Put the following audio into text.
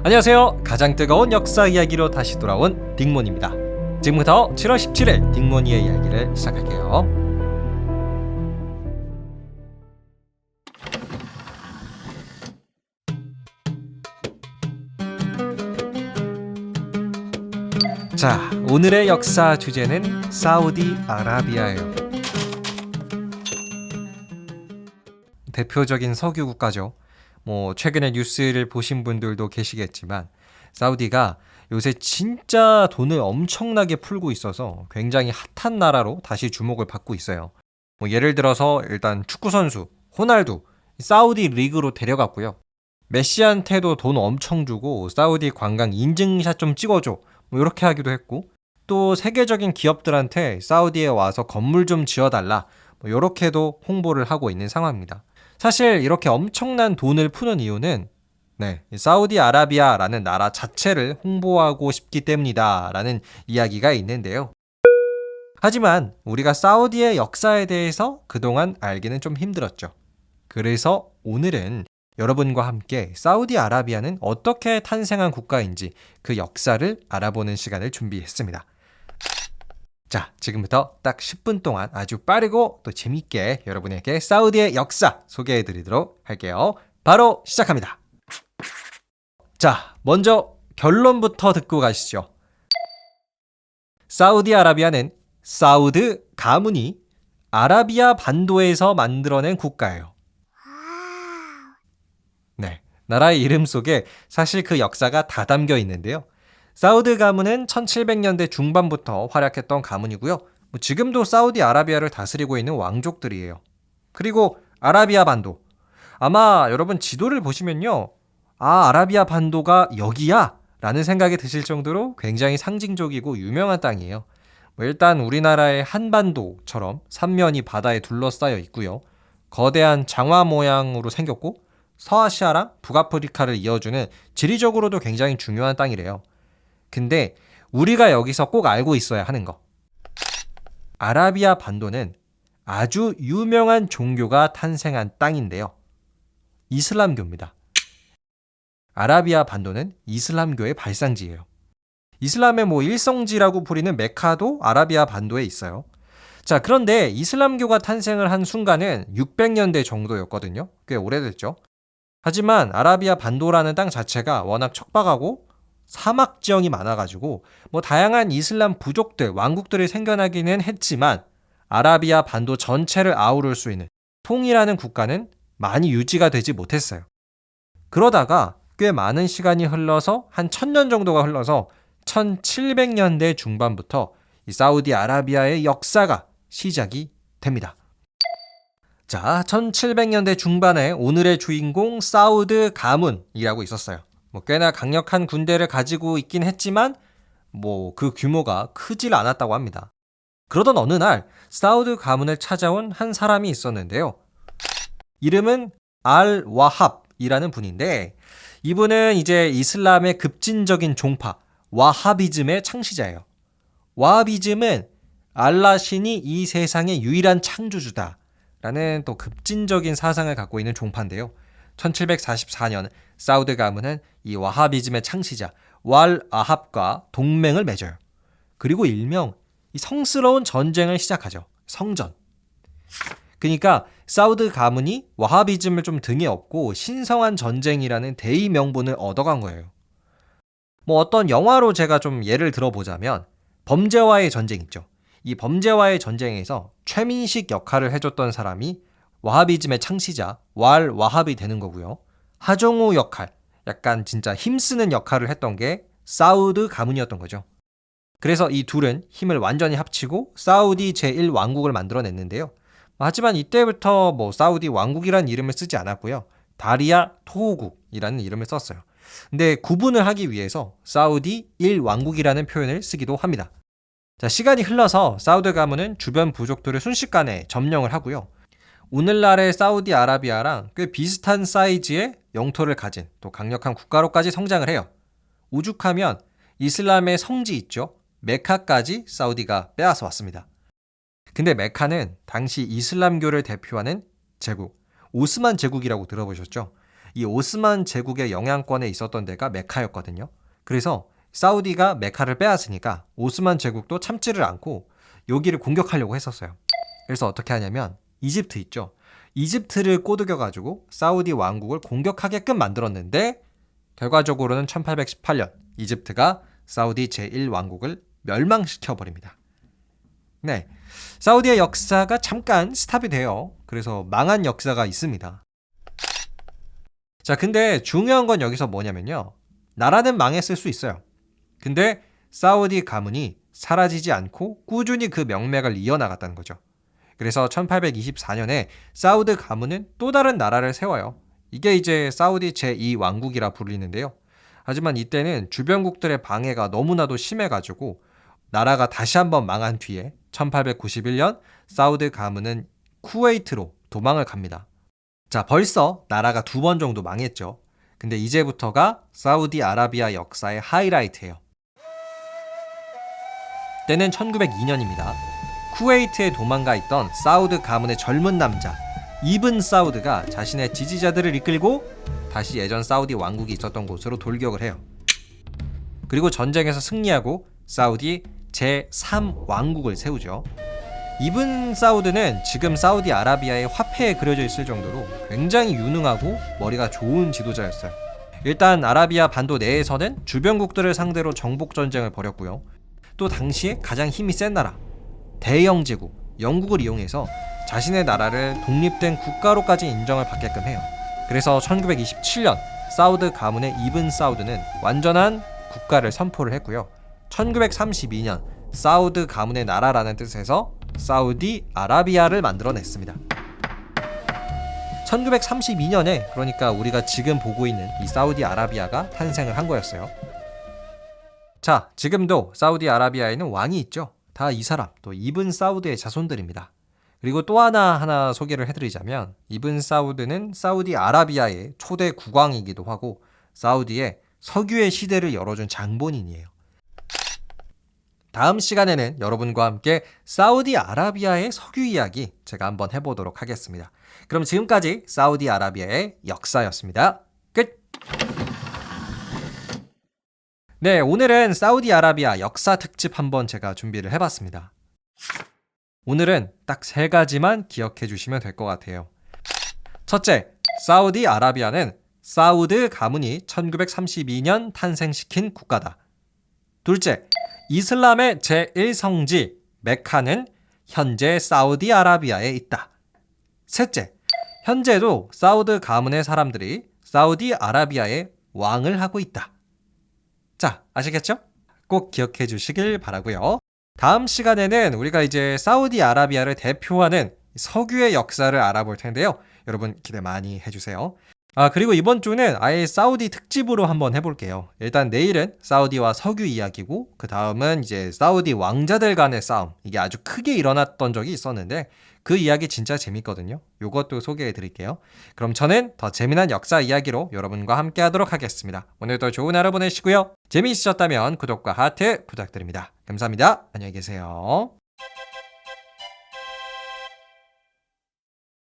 안녕하세요. 가장 뜨거운 역사 이야기로 다시 돌아온 딩몬입니다. 지금부터 7월 17일 딩몬이의 이야기를 시작할게요. 자, 오늘의 역사 주제는 사우디아라비아예요. 대표적인 석유 국가죠. 최근에 뉴스를 보신 분들도 계시겠지만 사우디가 요새 진짜 돈을 엄청나게 풀고 있어서 굉장히 핫한 나라로 다시 주목을 받고 있어요. 예를 들어서 일단 축구 선수 호날두 사우디 리그로 데려갔고요. 메시한테도 돈 엄청 주고 사우디 관광 인증샷 좀 찍어줘 이렇게 하기도 했고, 또 세계적인 기업들한테 사우디에 와서 건물 좀 지어달라 이렇게도 홍보를 하고 있는 상황입니다. 사실 이렇게 엄청난 돈을 푸는 이유는 사우디아라비아라는 나라 자체를 홍보하고 싶기 때문이다 라는 이야기가 있는데요. 하지만 우리가 사우디의 역사에 대해서 그동안 알기는 좀 힘들었죠. 그래서 오늘은 여러분과 함께 사우디아라비아는 어떻게 탄생한 국가인지 그 역사를 알아보는 시간을 준비했습니다. 자, 지금부터 딱 10분 동안 아주 빠르고 또 재밌게 여러분에게 사우디의 역사 소개해드리도록 할게요. 바로 시작합니다. 자, 먼저 결론부터 듣고 가시죠. 사우디아라비아는 사우드 가문이 아라비아 반도에서 만들어낸 국가예요. 네, 나라의 이름 속에 사실 그 역사가 다 담겨 있는데요. 사우드 가문은 1700년대 중반부터 활약했던 가문이고요. 지금도 사우디아라비아를 다스리고 있는 왕족들이에요. 그리고 아라비아 반도. 아마 여러분 지도를 보시면요. 아라비아 반도가 여기야? 라는 생각이 드실 정도로 굉장히 상징적이고 유명한 땅이에요. 일단 우리나라의 한반도처럼 삼면이 바다에 둘러싸여 있고요. 거대한 장화 모양으로 생겼고 서아시아랑 북아프리카를 이어주는 지리적으로도 굉장히 중요한 땅이래요. 근데 우리가 여기서 꼭 알고 있어야 하는 거. 아라비아 반도는 아주 유명한 종교가 탄생한 땅인데요. 이슬람교입니다. 아라비아 반도는 이슬람교의 발상지예요. 이슬람의 일성지라고 부리는 메카도 아라비아 반도에 있어요. 자, 그런데 이슬람교가 탄생을 한 순간은 600년대 정도였거든요. 꽤 오래됐죠. 하지만 아라비아 반도라는 땅 자체가 워낙 척박하고 사막 지형이 많아가지고 다양한 이슬람 부족들, 왕국들이 생겨나기는 했지만 아라비아 반도 전체를 아우를 수 있는 통일하는 국가는 많이 유지가 되지 못했어요. 그러다가 꽤 많은 시간이 흘러서 한 1000년 정도가 흘러서 1700년대 중반부터 이 사우디아라비아의 역사가 시작이 됩니다. 자, 1700년대 중반에 오늘의 주인공 사우드 가문이라고 있었어요. 꽤나 강력한 군대를 가지고 있긴 했지만 그 규모가 크질 않았다고 합니다. 그러던 어느 날 사우드 가문을 찾아온 한 사람이 있었는데요. 이름은 알 와합이라는 분인데, 이분은 이제 이슬람의 급진적인 종파 와하비즘의 창시자예요. 와하비즘은 알라 신이 이 세상의 유일한 창조주다 라는 또 급진적인 사상을 갖고 있는 종파인데요. 1744년 사우드 가문은 이 와하비즘의 창시자 왈 아합과 동맹을 맺어요. 그리고 일명 이 성스러운 전쟁을 시작하죠. 성전. 그러니까 사우드 가문이 와하비즘을 좀 등에 업고 신성한 전쟁이라는 대의 명분을 얻어간 거예요. 어떤 영화로 제가 좀 예를 들어보자면 범죄와의 전쟁 있죠. 이 범죄와의 전쟁에서 최민식 역할을 해줬던 사람이 와하비즘의 창시자 왈 와합이 되는 거고요. 하정우 역할, 약간 진짜 힘쓰는 역할을 했던 게 사우드 가문이었던 거죠. 그래서 이 둘은 힘을 완전히 합치고 사우디 제1왕국을 만들어냈는데요. 하지만 이때부터 사우디 왕국이라는 이름을 쓰지 않았고요. 다리아 토호국이라는 이름을 썼어요. 근데 구분을 하기 위해서 사우디 1왕국이라는 표현을 쓰기도 합니다. 자, 시간이 흘러서 사우드 가문은 주변 부족들을 순식간에 점령을 하고요. 오늘날의 사우디아라비아랑 꽤 비슷한 사이즈의 영토를 가진 또 강력한 국가로까지 성장을 해요. 오죽하면 이슬람의 성지 있죠. 메카까지 사우디가 빼앗아 왔습니다. 근데 메카는 당시 이슬람교를 대표하는 제국, 오스만 제국이라고 들어보셨죠? 이 오스만 제국의 영향권에 있었던 데가 메카였거든요. 그래서 사우디가 메카를 빼앗으니까 오스만 제국도 참지를 않고 여기를 공격하려고 했었어요. 그래서 어떻게 하냐면 이집트 있죠. 이집트를 꼬드겨가지고 사우디 왕국을 공격하게끔 만들었는데 결과적으로는 1818년 이집트가 사우디 제1왕국을 멸망시켜버립니다. 네, 사우디의 역사가 잠깐 스탑이 돼요. 그래서 망한 역사가 있습니다. 자, 근데 중요한 건 여기서 뭐냐면요. 나라는 망했을 수 있어요. 근데 사우디 가문이 사라지지 않고 꾸준히 그 명맥을 이어나갔다는 거죠. 그래서 1824년에 사우드 가문은 또 다른 나라를 세워요. 이게 이제 사우디 제2왕국이라 불리는데요. 하지만 이때는 주변국들의 방해가 너무나도 심해가지고 나라가 다시 한번 망한 뒤에 1891년 사우드 가문은 쿠웨이트로 도망을 갑니다. 자, 벌써 나라가 2번 정도 망했죠. 근데 이제부터가 사우디아라비아 역사의 하이라이트예요. 때는 1902년입니다. 쿠웨이트에 도망가 있던 사우드 가문의 젊은 남자 이븐 사우드가 자신의 지지자들을 이끌고 다시 예전 사우디 왕국이 있었던 곳으로 돌격을 해요. 그리고 전쟁에서 승리하고 사우디 제3왕국을 세우죠. 이븐 사우드는 지금 사우디아라비아의 화폐에 그려져 있을 정도로 굉장히 유능하고 머리가 좋은 지도자였어요. 일단 아라비아 반도 내에서는 주변국들을 상대로 정복 전쟁을 벌였고요. 또 당시에 가장 힘이 센 나라 대영 제국 영국을 이용해서 자신의 나라를 독립된 국가로까지 인정을 받게끔 해요. 그래서 1927년 사우드 가문의 이븐 사우드는 완전한 국가를 선포를 했고요. 1932년 사우드 가문의 나라라는 뜻에서 사우디 아라비아를 만들어냈습니다. 1932년에 그러니까 우리가 지금 보고 있는 이 사우디 아라비아가 탄생을 한 거였어요. 자, 지금도 사우디 아라비아에는 왕이 있죠. 다 이 사람, 또 이븐 사우드의 자손들입니다. 그리고 또 하나 소개를 해드리자면 이븐 사우드는 사우디 아라비아의 초대 국왕이기도 하고 사우디의 석유의 시대를 열어준 장본인이에요. 다음 시간에는 여러분과 함께 사우디 아라비아의 석유 이야기 제가 한번 해보도록 하겠습니다. 그럼 지금까지 사우디 아라비아의 역사였습니다. 끝! 네, 오늘은 사우디 아라비아 역사 특집 한번 제가 준비를 해봤습니다. 오늘은 딱 3가지만 기억해 주시면 될 것 같아요. 첫째, 사우디 아라비아는 사우드 가문이 1932년 탄생시킨 국가다. 둘째, 이슬람의 제1성지 메카는 현재 사우디 아라비아에 있다. 셋째, 현재도 사우드 가문의 사람들이 사우디 아라비아의 왕을 하고 있다. 자, 아시겠죠? 꼭 기억해 주시길 바라고요. 다음 시간에는 우리가 이제 사우디 아라비아를 대표하는 석유의 역사를 알아볼 텐데요. 여러분 기대 많이 해주세요. 그리고 이번 주는 아예 사우디 특집으로 한번 해볼게요. 일단 내일은 사우디와 석유 이야기고 그 다음은 이제 사우디 왕자들 간의 싸움. 이게 아주 크게 일어났던 적이 있었는데 그 이야기 진짜 재밌거든요. 요것도 소개해 드릴게요. 그럼 저는 더 재미난 역사 이야기로 여러분과 함께 하도록 하겠습니다. 오늘도 좋은 하루 보내시고요. 재미있으셨다면 구독과 하트 부탁드립니다. 감사합니다. 안녕히 계세요.